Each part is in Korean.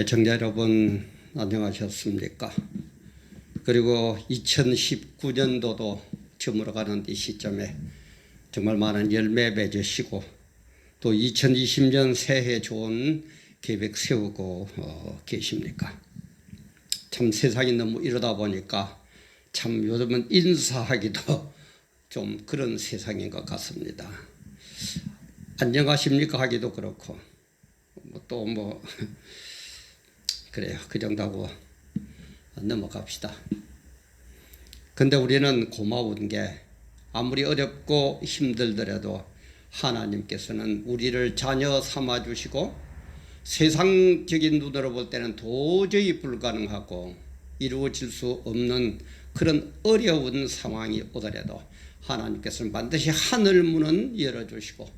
청자 여러분 안녕하셨습니까? 그리고 2019년도도 저물어가는 이 시점에 정말 많은 열매 맺으시고 또 2020년 새해 좋은 계획 세우고 계십니까? 참 세상이 너무 이러다 보니까 참 요즘은 인사하기도 좀 그런 세상인 것 같습니다. 안녕하십니까 하기도 그렇고 또 그래요. 그 정도하고 넘어갑시다. 근데 우리는 고마운 게 아무리 어렵고 힘들더라도 하나님께서는 우리를 자녀 삼아 주시고 세상적인 눈으로 볼 때는 도저히 불가능하고 이루어질 수 없는 그런 어려운 상황이 오더라도 하나님께서는 반드시 하늘 문은 열어주시고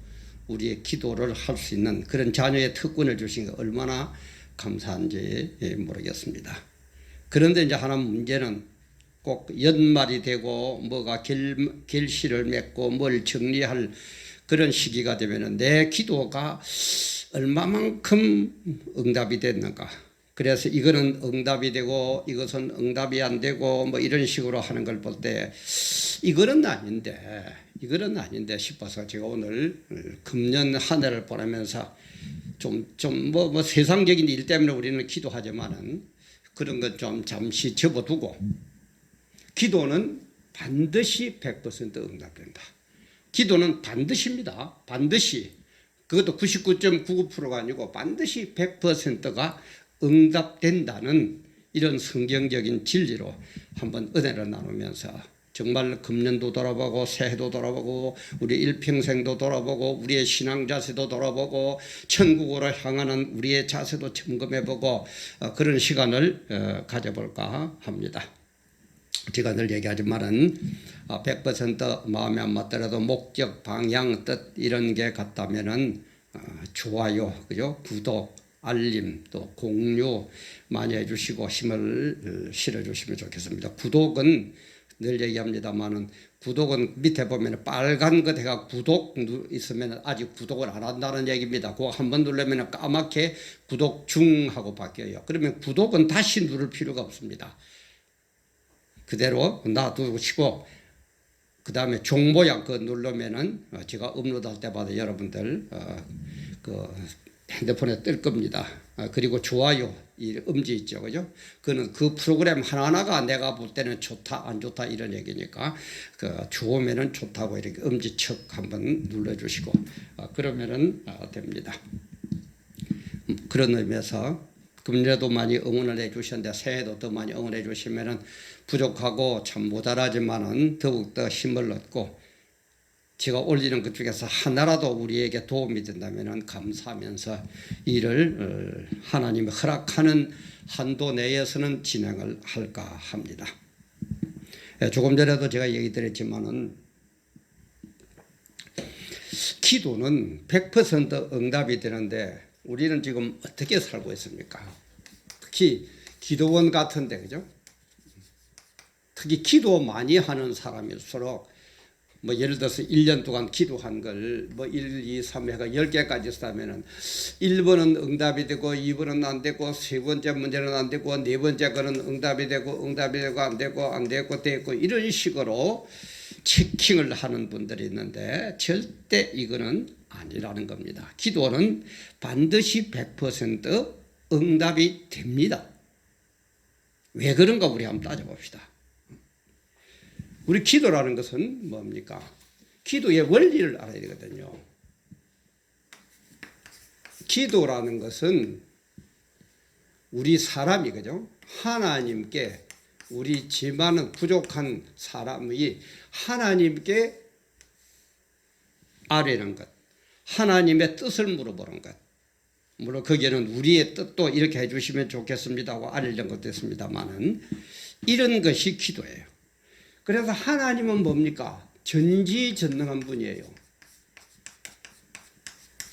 우리의 기도를 할 수 있는 그런 자녀의 특권을 주신 게 얼마나 감사한지 모르겠습니다. 그런데 이제 하나 문제는 꼭 연말이 되고 뭐가 결실을 맺고 뭘 정리할 그런 시기가 되면 내 기도가 얼마만큼 응답이 됐는가. 그래서 이거는 응답이 되고 이것은 응답이 안 되고 뭐 이런 식으로 하는 걸 볼 때 이거는 아닌데 싶어서 제가 오늘 금년 한 해를 보내면서 뭐 세상적인 일 때문에 우리는 기도하지만은 그런 건 좀 잠시 접어두고 기도는 반드시 100% 응답된다. 기도는 반드시입니다. 반드시. 그것도 99.99%가 아니고 반드시 100%가 응답된다는 이런 성경적인 진리로 한번 은혜를 나누면서 정말 금년도 돌아보고 새해도 돌아보고 우리 일평생도 돌아보고 우리의 신앙 자세도 돌아보고 천국으로 향하는 우리의 자세도 점검해보고 그런 시간을 가져볼까 합니다. 제가 늘 얘기하지만은 100% 마음에 안 맞더라도 목적, 방향, 뜻 이런 게 같다면은 좋아요, 그죠? 구독, 알림, 또 공유 많이 해주시고 힘을 실어주시면 좋겠습니다. 구독은 늘 얘기합니다만은 구독은 밑에 보면 빨간 거 해가 구독 있으면 아직 구독을 안 한다는 얘기입니다. 그거 한번 누르면 까맣게 구독 중 하고 바뀌어요. 그러면 구독은 다시 누를 필요가 없습니다. 그대로 놔두시고 그 다음에 종모양 그거 누르면은 제가 업로드할 때마다 여러분들 그 핸드폰에 뜰 겁니다. 그리고 좋아요 이 음지 있죠, 그죠? 그는 그 프로그램 하나하나가 내가 볼 때는 좋다 안 좋다 이런 얘기니까 그 좋으면은 좋다고 이렇게 음지척 한번 눌러주시고 그러면은 됩니다. 그런 의미에서 금년에도 많이 응원을 해주셨는데 새해도 더 많이 응원해 주시면은 부족하고 참 모자라지만은 더욱더 힘을 얻고 제가 올리는 것 중에서 하나라도 우리에게 도움이 된다면 감사하면서 이를 하나님이 허락하는 한도 내에서는 진행을 할까 합니다. 조금 전에도 제가 얘기 드렸지만은 기도는 100% 응답이 되는데 우리는 지금 어떻게 살고 있습니까? 특히 기도원 같은데, 그죠? 특히 기도 많이 하는 사람일수록 뭐 예를 들어서 1년 동안 기도한 걸 뭐 1, 2, 3회가 10개까지 했다면은 1번은 응답이 되고 2번은 안 되고 세 번째 문제는 안 되고 네 번째 거는 응답이 되고 안 되고 이런 식으로 체킹을 하는 분들이 있는데 절대 이거는 아니라는 겁니다. 기도는 반드시 100% 응답이 됩니다. 왜 그런가 우리 한번 따져봅시다. 우리 기도라는 것은 뭡니까? 기도의 원리를 알아야 되거든요. 기도라는 것은 우리 사람이, 그죠? 하나님께 우리 죄 많은 부족한 사람이 하나님께 아뢰는 것, 하나님의 뜻을 물어보는 것. 물론 거기에는 우리의 뜻도 이렇게 해주시면 좋겠습니다 하고 아뢰는 것도 있습니다만은 이런 것이 기도예요. 그래서 하나님은 뭡니까? 전지전능한 분이에요.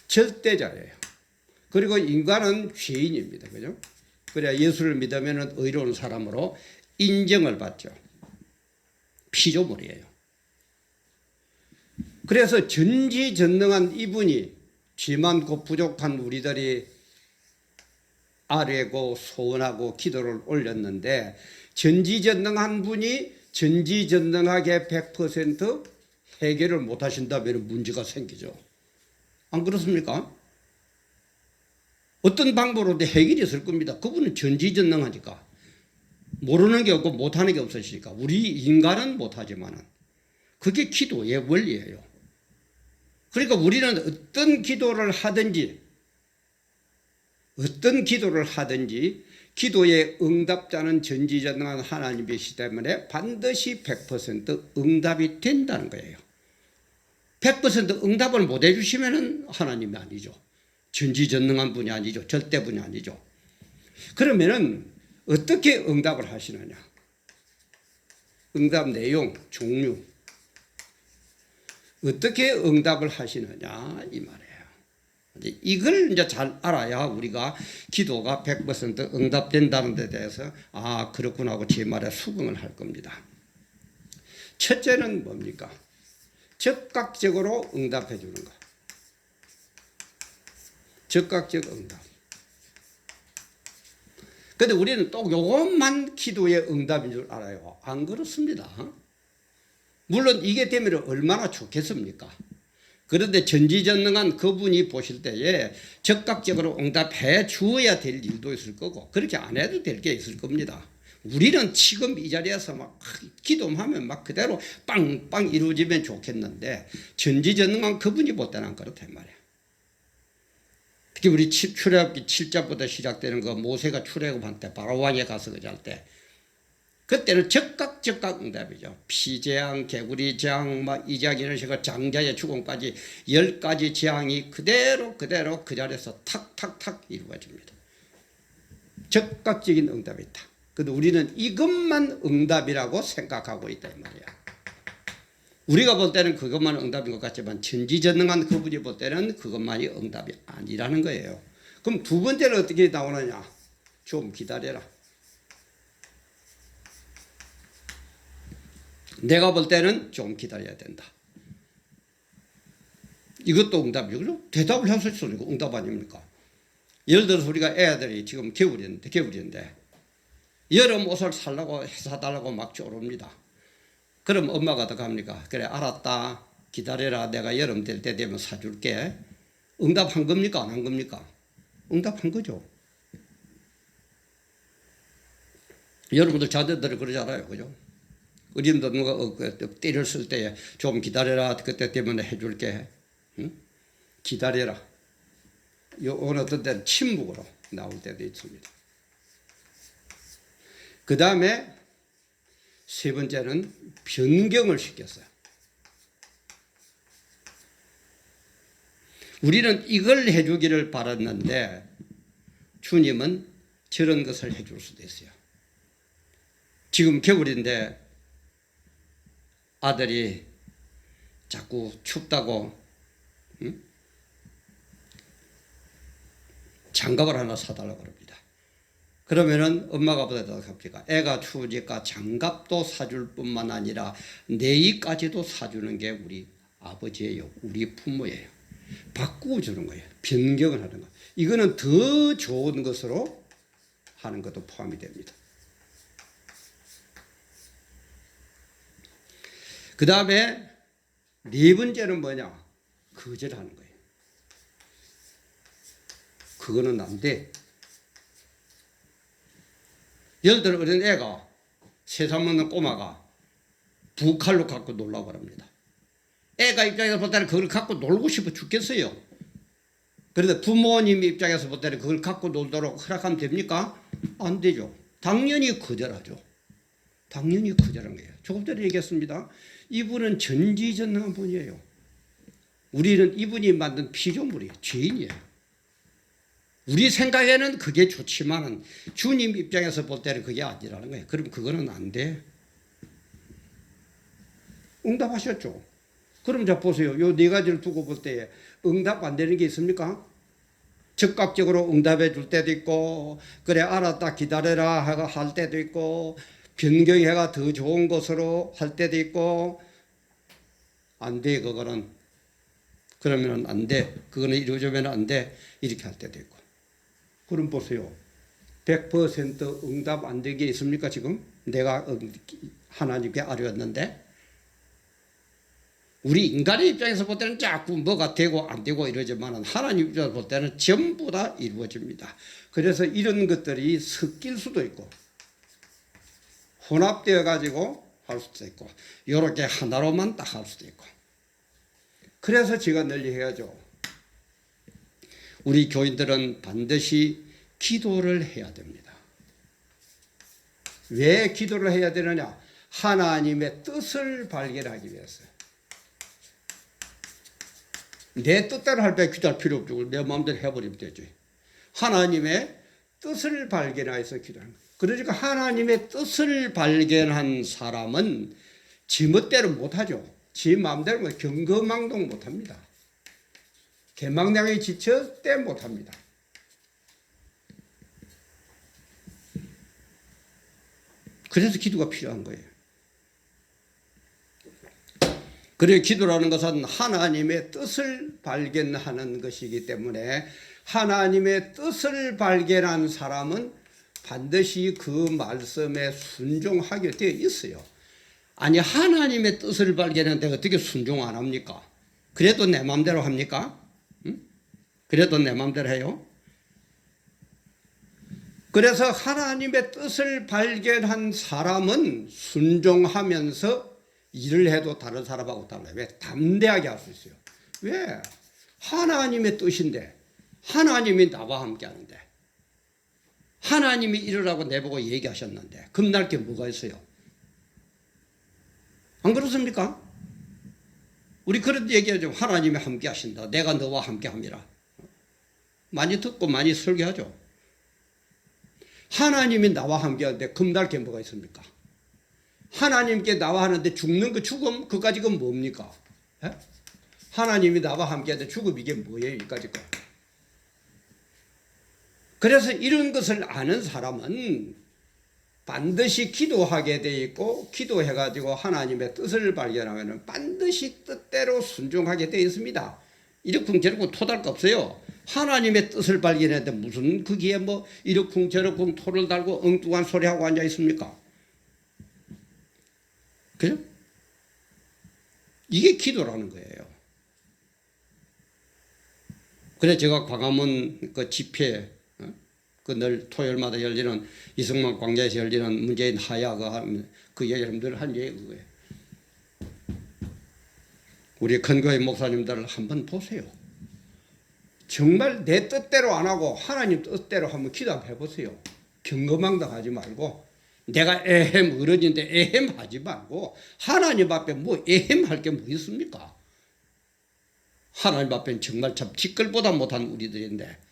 절대자예요. 그리고 인간은 죄인입니다. 그죠? 그래야 예수를 믿으면 의로운 사람으로 인정을 받죠. 피조물이에요. 그래서 전지전능한 이분이 죄 많고 부족한 우리들이 아뢰고 소원하고 기도를 올렸는데 전지전능한 분이 전지전능하게 100% 해결을 못 하신다면 문제가 생기죠. 안 그렇습니까? 어떤 방법으로도 해결이 있을 겁니다. 그분은 전지전능하니까. 모르는 게 없고 못하는 게 없으시니까. 우리 인간은 못하지만은 그게 기도의 원리예요. 그러니까 우리는 어떤 기도를 하든지 기도의 응답자는 전지전능한 하나님이시기 때문에 반드시 100% 응답이 된다는 거예요. 100% 응답을 못 해주시면 하나님이 아니죠. 전지전능한 분이 아니죠. 절대분이 아니죠. 그러면은 어떻게 응답을 하시느냐? 응답 내용, 종류. 어떻게 응답을 하시느냐 이 말이에요. 이걸 이제 잘 알아야 우리가 기도가 100% 응답된다는 데 대해서 아 그렇구나 하고 제 말에 수긍을 할 겁니다. 첫째는 뭡니까? 적극적으로 응답해 주는 것. 적극적 응답. 근데 우리는 또 요것만 기도의 응답인 줄 알아요. 안 그렇습니다. 물론 이게 되면 얼마나 좋겠습니까? 그런데 전지전능한 그분이 보실 때에 적극적으로 응답해 주어야 될 일도 있을 거고 그렇게 안 해도 될 게 있을 겁니다. 우리는 지금 이 자리에서 막 기도하면 막 그대로 빵빵 이루어지면 좋겠는데 전지전능한 그분이 볼 때는 안 그렇단 말이야. 특히 우리 출애굽기 7장부터 시작되는 거 모세가 출애굽할 때 바로왕에 가서 그럴 때 그때는 즉각 응답이죠. 피재앙, 개구리 재앙, 막 이재앙 이런 식으로 장자의 죽음까지 10가지 재앙이 그대로 그 자리에서 탁탁탁 이루어집니다. 즉각적인 응답이 있다. 근데 우리는 이것만 응답이라고 생각하고 있다 이 말이야. 우리가 볼 때는 그것만 응답인 것 같지만 전지전능한 그분이 볼 때는 그것만이 응답이 아니라는 거예요. 그럼 두 번째는 어떻게 나오느냐? 좀 기다려라. 내가 볼 때는 좀 기다려야 된다. 이것도 응답이죠. 대답을 할 수 있으니까 응답 아닙니까? 예를 들어서 우리가 애들이 지금 겨울인데 여름 옷을 사달라고 막 쪼릅니다. 그럼 엄마가 어떻게 합니까? 그래 알았다. 기다려라. 내가 여름 될 때 되면 사줄게. 응답한 겁니까? 안 한 겁니까? 응답한 거죠. 여러분들 자녀들이 그러잖아요. 그죠? 어린도 누가 때를 쓸 때 좀 기다려라. 그때 되면 해줄게. 응? 기다려라. 어느 어떤 때는 침묵으로 나올 때도 있습니다. 그 다음에 세 번째는 변경을 시켰어요. 우리는 이걸 해주기를 바랐는데 주님은 저런 것을 해줄 수도 있어요. 지금 겨울인데 아들이 자꾸 춥다고 장갑을 하나 사달라고 그럽니다. 그러면은 엄마가 보다 갑니까? 애가 추우니까 장갑도 사줄 뿐만 아니라 내의까지도 사주는 게 우리 아버지예요. 우리 부모예요. 바꾸어 주는 거예요. 변경을 하는 거. 이거는 더 좋은 것으로 하는 것도 포함이 됩니다. 그 다음에 네 번째는 뭐냐? 거절하는 거예요. 그거는 안 돼. 예를 들어 어린 애가 3살 먹는 꼬마가 부칼로 갖고 놀라고 합니다. 애가 입장에서 볼 때는 그걸 갖고 놀고 싶어 죽겠어요. 그런데 부모님 입장에서 볼 때는 그걸 갖고 놀도록 허락하면 됩니까? 안 되죠. 당연히 거절하죠. 당연히 거절한 거예요. 조금 전에 얘기했습니다. 이분은 전지전능한 분이에요. 우리는 이분이 만든 피조물이에요. 죄인이에요. 우리 생각에는 그게 좋지만은 주님 입장에서 볼 때는 그게 아니라는 거예요. 그럼 그거는 안 돼. 응답하셨죠? 그럼 자 보세요. 요 네 가지를 두고 볼 때 응답 안 되는 게 있습니까? 즉각적으로 응답해 줄 때도 있고 그래 알았다 기다려라 할 때도 있고 변경해가 더 좋은 것으로 할 때도 있고 안 돼 그거는. 그러면 안 돼. 그거는 이루어지면 안 돼. 이렇게 할 때도 있고. 그럼 보세요. 100% 응답 안 되게 있습니까 지금? 내가 하나님께 아뢰었는데 우리 인간의 입장에서 볼 때는 자꾸 뭐가 되고 안 되고 이러지만 하나님 입장에서 볼 때는 전부 다 이루어집니다. 그래서 이런 것들이 섞일 수도 있고 혼합되어 가지고 할 수도 있고 이렇게 하나로만 딱 할 수도 있고 그래서 제가 늘 얘기하죠. 우리 교인들은 반드시 기도를 해야 됩니다. 왜 기도를 해야 되느냐? 하나님의 뜻을 발견하기 위해서. 내 뜻대로 할 때 기도할 필요 없고 내 마음대로 해버리면 되지. 하나님의 뜻을 발견해서 기도하는 거예요. 그러니까 하나님의 뜻을 발견한 사람은 지 멋대로 못하죠. 지 마음대로 경거망동 못합니다. 개망량에 지쳐 때 못합니다. 그래서 기도가 필요한 거예요. 그래서 기도라는 것은 하나님의 뜻을 발견하는 것이기 때문에 하나님의 뜻을 발견한 사람은 반드시 그 말씀에 순종하게 되어 있어요. 아니 하나님의 뜻을 발견하는데 어떻게 순종 안 합니까? 그래도 내 마음대로 합니까? 응? 그래도 내 마음대로 해요? 그래서 하나님의 뜻을 발견한 사람은 순종하면서 일을 해도 다른 사람하고 달라요. 왜? 담대하게 할 수 있어요. 왜? 하나님의 뜻인데 하나님이 나와 함께 하는데 하나님이 이러라고 내보고 얘기하셨는데 겁날 게 뭐가 있어요? 안 그렇습니까? 우리 그런 얘기하죠. 하나님이 함께 하신다. 내가 너와 함께 함이라. 많이 듣고 많이 설교하죠. 하나님이 나와 함께 하는데 겁날 게 뭐가 있습니까? 하나님께 나와 하는데 죽는 그 죽음, 그까지 건 뭡니까? 에? 하나님이 나와 함께 하는데 죽음 이게 뭐예요? 이까지 거. 그래서 이런 것을 아는 사람은 반드시 기도하게 돼 있고 기도해가지고 하나님의 뜻을 발견하면 반드시 뜻대로 순종하게 돼 있습니다. 이러쿵저러쿵 토달 거 없어요. 하나님의 뜻을 발견했는데 무슨 거기에 뭐 이러쿵저러쿵 토를 달고 엉뚱한 소리하고 앉아 있습니까? 그죠? 이게 기도라는 거예요. 그래서 제가 광화문 그 집회 그 늘 토요일마다 열리는 이승만 광장에서 열리는 문재인 하야 그 얘기를 늘 한 얘기 그거예요. 우리 큰교회 목사님들 한번 보세요. 정말 내 뜻대로 안 하고 하나님 뜻대로 한번 기도 한번 해보세요. 경거망당 하지 말고 내가 에헴 어른인데 에헴 하지 말고 하나님 앞에 뭐 에헴 할 게 뭐 있습니까? 하나님 앞에는 정말 참 티끌보다 못한 우리들인데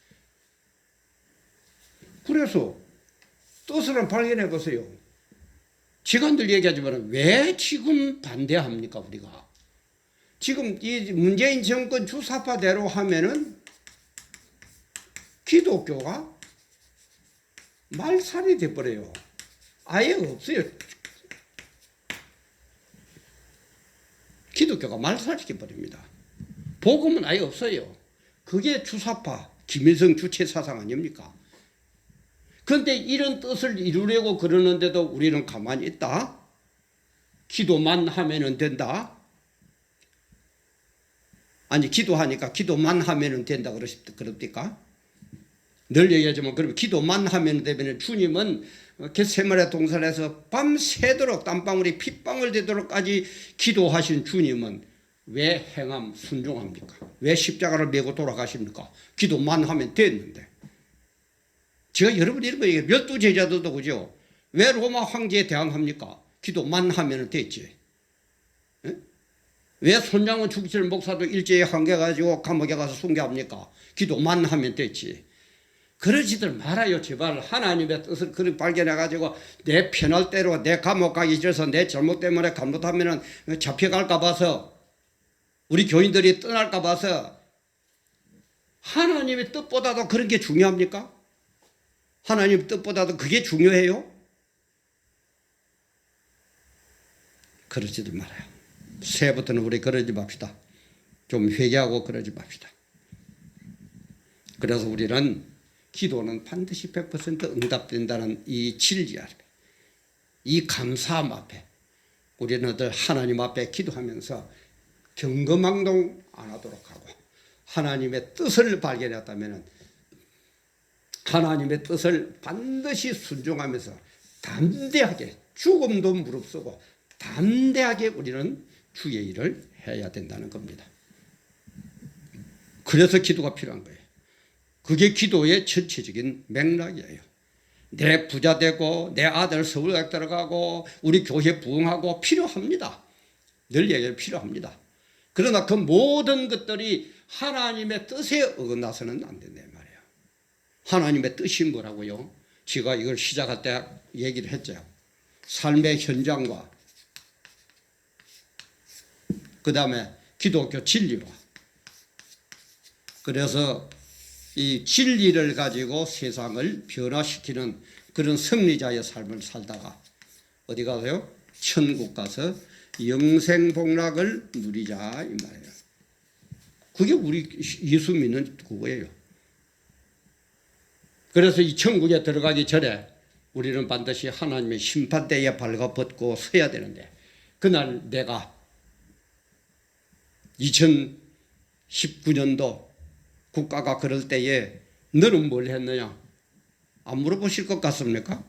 그래서 뜻을 한번 발견해 보세요. 지금들 얘기하지만 왜 지금 반대합니까 우리가? 지금 이 문재인 정권 주사파대로 하면은 기독교가 말살이 돼버려요. 아예 없어요. 기독교가 말살시켜버립니다. 복음은 아예 없어요. 그게 주사파 김일성 주체 사상 아닙니까? 그런데 이런 뜻을 이루려고 그러는데도 우리는 가만히 있다. 기도만 하면 된다. 아니 기도하니까 기도만 하면 된다 그럽니까? 늘 얘기하지만 그러면 기도만 하면 되면 주님은 겟세마네 동산에서 밤새도록 땀방울이 핏방울 되도록까지 기도하신 주님은 왜 행함 순종합니까? 왜 십자가를 메고 돌아가십니까? 기도만 하면 됐는데. 제가 여러분 이런 거 얘기해요. 몇두 제자들도 그죠? 왜 로마 황제에 대항합니까? 기도만 하면 됐지. 에? 왜 손장원 죽칠 목사도 일제히 한겨가지고 감옥에 가서 순교합니까? 기도만 하면 됐지. 그러지들 말아요. 제발 하나님의 뜻을 그렇게 발견해가지고 내 편할 대로 내 감옥 가기 싫어서 내 잘못 때문에 감독하면 잡혀갈까 봐서 우리 교인들이 떠날까 봐서 하나님의 뜻보다도 그런 게 중요합니까? 하나님 뜻보다도 그게 중요해요? 그러지들 말아요. 새해부터는 우리 그러지 맙시다. 좀 회개하고 그러지 맙시다. 그래서 우리는 기도는 반드시 100% 응답된다는 이 진리 앞에, 이 감사함 앞에 우리는 늘 하나님 앞에 기도하면서 경거망동 안 하도록 하고, 하나님의 뜻을 발견했다면 하나님의 뜻을 반드시 순종하면서 담대하게, 죽음도 무릅쓰고 담대하게 우리는 주의 일을 해야 된다는 겁니다. 그래서 기도가 필요한 거예요. 그게 기도의 전체적인 맥락이에요. 내 부자 되고 내 아들 서울대학 들어가고 우리 교회 부흥하고 필요합니다. 늘 얘기해 필요합니다. 그러나 그 모든 것들이 하나님의 뜻에 어긋나서는 안 된단 말이에요. 하나님의 뜻이 뭐라고요? 제가 이걸 시작할 때 얘기를 했죠. 삶의 현장과 그 다음에 기독교 진리와, 그래서 이 진리를 가지고 세상을 변화시키는 그런 승리자의 삶을 살다가 어디 가서요? 천국 가서 영생복락을 누리자 이 말이에요. 그게 우리 예수 믿는 그거예요. 그래서 이 천국에 들어가기 전에 우리는 반드시 하나님의 심판대에 발가벗고 서야 되는데, 그날 내가 2019년도 국가가 그럴 때에 너는 뭘 했느냐? 안 물어보실 것 같습니까?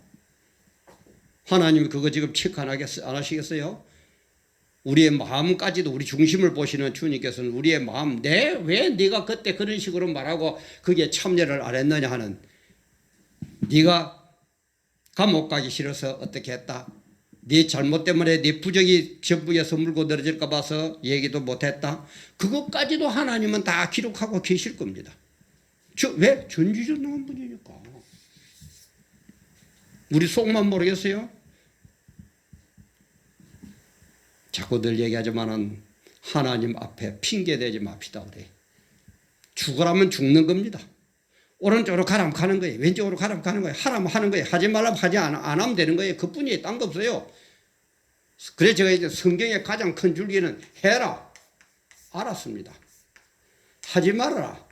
하나님이 그거 지금 체크 안 하시겠어요? 우리의 마음까지도, 우리 중심을 보시는 주님께서는 우리의 마음, 왜 네가 그때 그런 식으로 말하고 그게 참여를 안 했느냐 하는, 네가 감옥 가기 싫어서 어떻게 했다? 네 잘못 때문에 네 부적이 전부에서 물고 늘어질까 봐서 얘기도 못했다? 그것까지도 하나님은 다 기록하고 계실 겁니다. 왜? 전지전능한 분이니까. 우리 속만 모르겠어요? 자꾸 늘 얘기하지만은 하나님 앞에 핑계대지 맙시다. 우리 죽으라면 죽는 겁니다. 오른쪽으로 가라면 가는 거예요. 왼쪽으로 가라면 가는 거예요. 하라면 하는 거예요. 하지 말라면 하지 안 하면 되는 거예요. 그뿐이에요. 딴 거 없어요. 그래서 제가 이제 성경의 가장 큰 줄기는 해라. 알았습니다. 하지 말아라.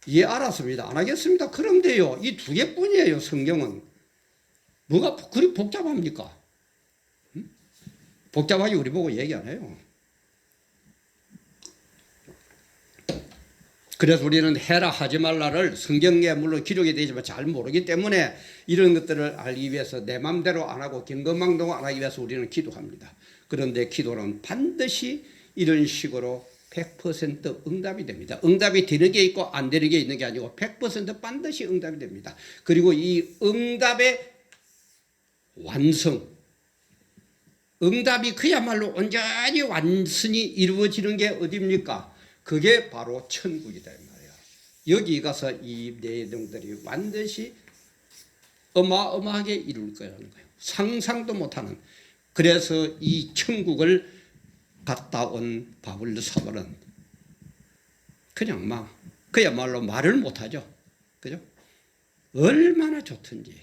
예, 알았습니다. 안 하겠습니다. 그럼 돼요. 이 두 개뿐이에요. 성경은. 뭐가 그리 복잡합니까? 복잡하게 우리 보고 얘기 안 해요. 그래서 우리는 해라 하지 말라를 성경에 물론 기록이 되지만 잘 모르기 때문에 이런 것들을 알기 위해서 내 마음대로 안 하고 경거망동 안 하기 위해서 우리는 기도합니다. 그런데 기도는 반드시 이런 식으로 100% 응답이 됩니다. 응답이 되는 게 있고 안 되는 게 있는 게 아니고 100% 반드시 응답이 됩니다. 그리고 이 응답의 완성, 응답이 그야말로 온전히 완전히 이루어지는 게 어디입니까? 그게 바로 천국이다 이 말이야. 여기 가서 이 내용들이 완전히 어마어마하게 이룰 거라는 거예요. 상상도 못하는. 그래서 이 천국을 갔다 온 바울 사도는 그냥 그야말로 말을 못하죠. 그죠? 얼마나 좋든지.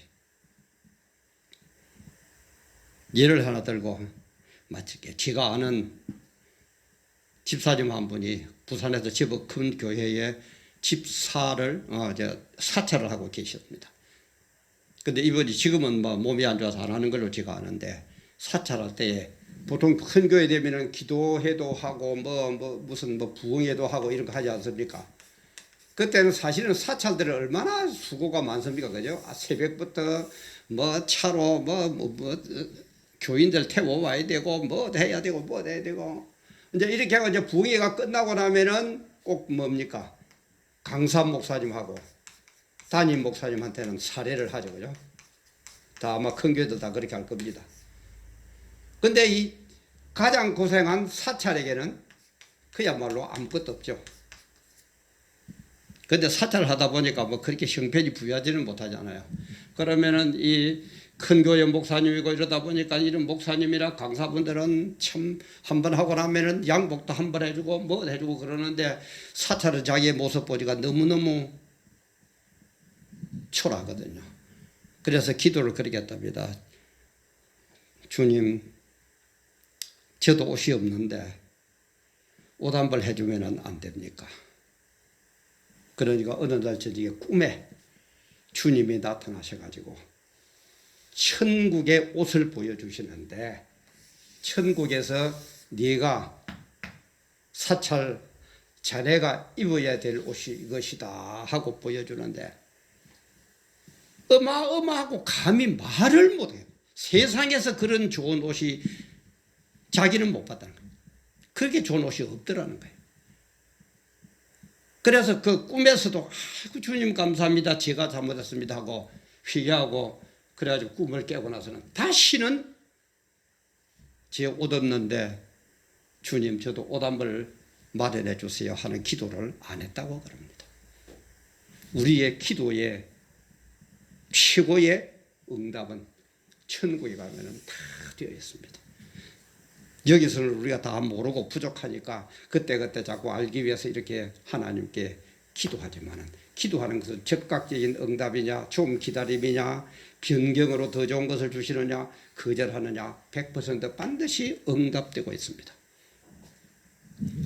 예를 하나 들고 마칠게요. 제가 아는 집사님 한 분이 부산에서 제법 큰 교회에 집사를 사찰을 하고 계셨습니다. 근데 이분이 지금은 몸이 안 좋아서 안 하는 걸로 제가 아는데, 사찰할 때에 보통 큰 교회 되면은 기도회도 하고 무슨 부흥회도 하고 이런 거 하지 않습니까? 그때는 사실은 사찰들은 얼마나 수고가 많습니까? 그죠? 새벽부터 차로 교인들 태워와야 되고 해야 되고 이제 이렇게 하고 이제 부흥회가 끝나고 나면은 꼭 뭡니까? 강사 목사님하고 담임 목사님한테는 사례를 하죠. 그죠? 다 아마 큰 교회도 다 그렇게 할 겁니다. 근데 이 가장 고생한 사찰에게는 그야말로 아무것도 없죠. 근데 사찰을 하다 보니까 그렇게 형편이 부여하지는 못하잖아요. 그러면은 이 큰 교회 목사님이고 이러다 보니까 이런 목사님이나 강사분들은 참 한 번 하고 나면은 양복도 한 번 해주고 해주고 그러는데, 사찰은 자기의 모습 보니까 너무너무 초라하거든요. 그래서 기도를 그렇게 했답니다. 주님, 저도 옷이 없는데 옷 한 벌 해주면 안 됩니까? 그러니까 어느 날 저녁에 꿈에 주님이 나타나셔가지고 천국의 옷을 보여주시는데, 천국에서 네가 사찰 자네가 입어야 될 옷이 이것이다 하고 보여주는데, 어마어마하고 감히 말을 못해요. 세상에서 그런 좋은 옷이 자기는 못 봤다는 거예요. 그렇게 좋은 옷이 없더라는 거예요. 그래서 그 꿈에서도 아이고 주님 감사합니다, 제가 잘못했습니다 하고 회개하고, 그래가지고 꿈을 깨고 나서는 다시는 제 옷 없는데 주님 저도 옷 한 벌 마련해 주세요 하는 기도를 안 했다고 그럽니다. 우리의 기도의 최고의 응답은 천국에 가면은 다 되어 있습니다. 여기서는 우리가 다 모르고 부족하니까 그때그때 자꾸 알기 위해서 이렇게 하나님께 기도하지만은, 기도하는 것은 즉각적인 응답이냐, 좀 기다림이냐, 변경으로 더 좋은 것을 주시느냐, 거절하느냐, 100% 반드시 응답되고 있습니다.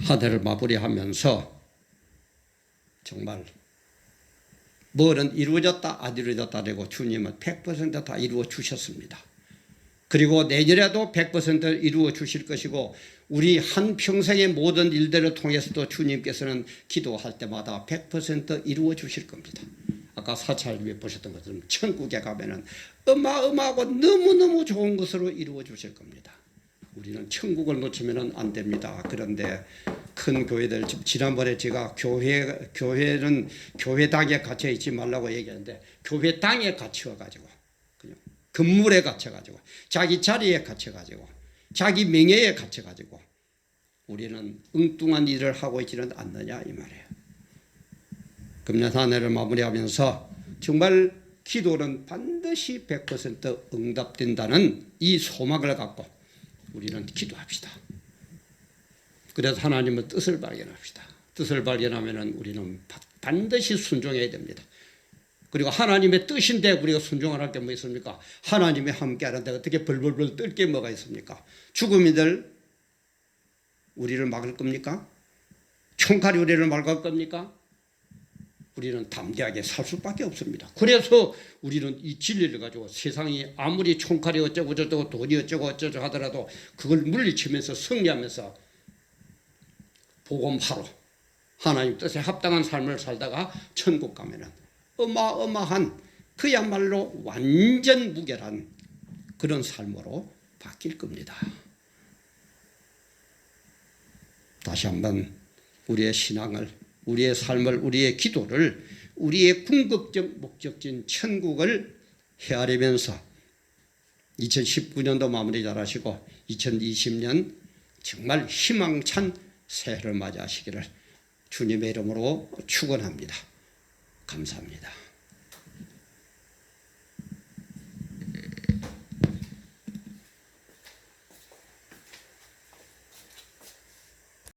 한 해를 마무리하면서 정말 뭐는 이루어졌다 안 이루어졌다 되고 주님은 100% 다 이루어 주셨습니다. 그리고 내년에도 100% 이루어 주실 것이고, 우리 한평생의 모든 일들을 통해서도 주님께서는 기도할 때마다 100% 이루어 주실 겁니다. 아까 사찰님이 보셨던 것처럼 천국에 가면은 어마어마하고 너무너무 좋은 것으로 이루어 주실 겁니다. 우리는 천국을 놓치면 안 됩니다. 그런데 큰 교회들, 지난번에 제가 교회는 교회당에 갇혀 있지 말라고 얘기하는데, 교회당에 갇혀가지고 그냥 건물에 갇혀가지고 자기 자리에 갇혀가지고 자기 명예에 갇혀가지고 우리는 엉뚱한 일을 하고 있지는 않느냐 이 말이에요. 금년 한 해를 마무리하면서 정말 기도는 반드시 100% 응답된다는 이 소망을 갖고 우리는 기도합시다. 그래서 하나님의 뜻을 발견합시다. 뜻을 발견하면 우리는 반드시 순종해야 됩니다. 그리고 하나님의 뜻인데 우리가 순종할 게 뭐 있습니까? 하나님이 함께 하는데 어떻게 벌벌벌 떨 게 뭐가 있습니까? 죽음이들 우리를 막을 겁니까? 총칼이 우리를 막을 겁니까? 우리는 담대하게 살 수밖에 없습니다. 그래서 우리는 이 진리를 가지고 세상이 아무리 총칼이 어쩌고 저쩌고 돈이 어쩌고 어쩌고 하더라도 그걸 물리치면서 승리하면서 복음하러 하나님 뜻에 합당한 삶을 살다가 천국 가면은 어마어마한, 그야말로 완전 무결한 그런 삶으로 바뀔 겁니다. 다시 한번 우리의 신앙을, 우리의 삶을, 우리의 기도를, 우리의 궁극적 목적지인 천국을 헤아리면서 2019년도 마무리 잘하시고 2020년 정말 희망찬 새해를 맞이하시기를 주님의 이름으로 축원합니다. 감사합니다.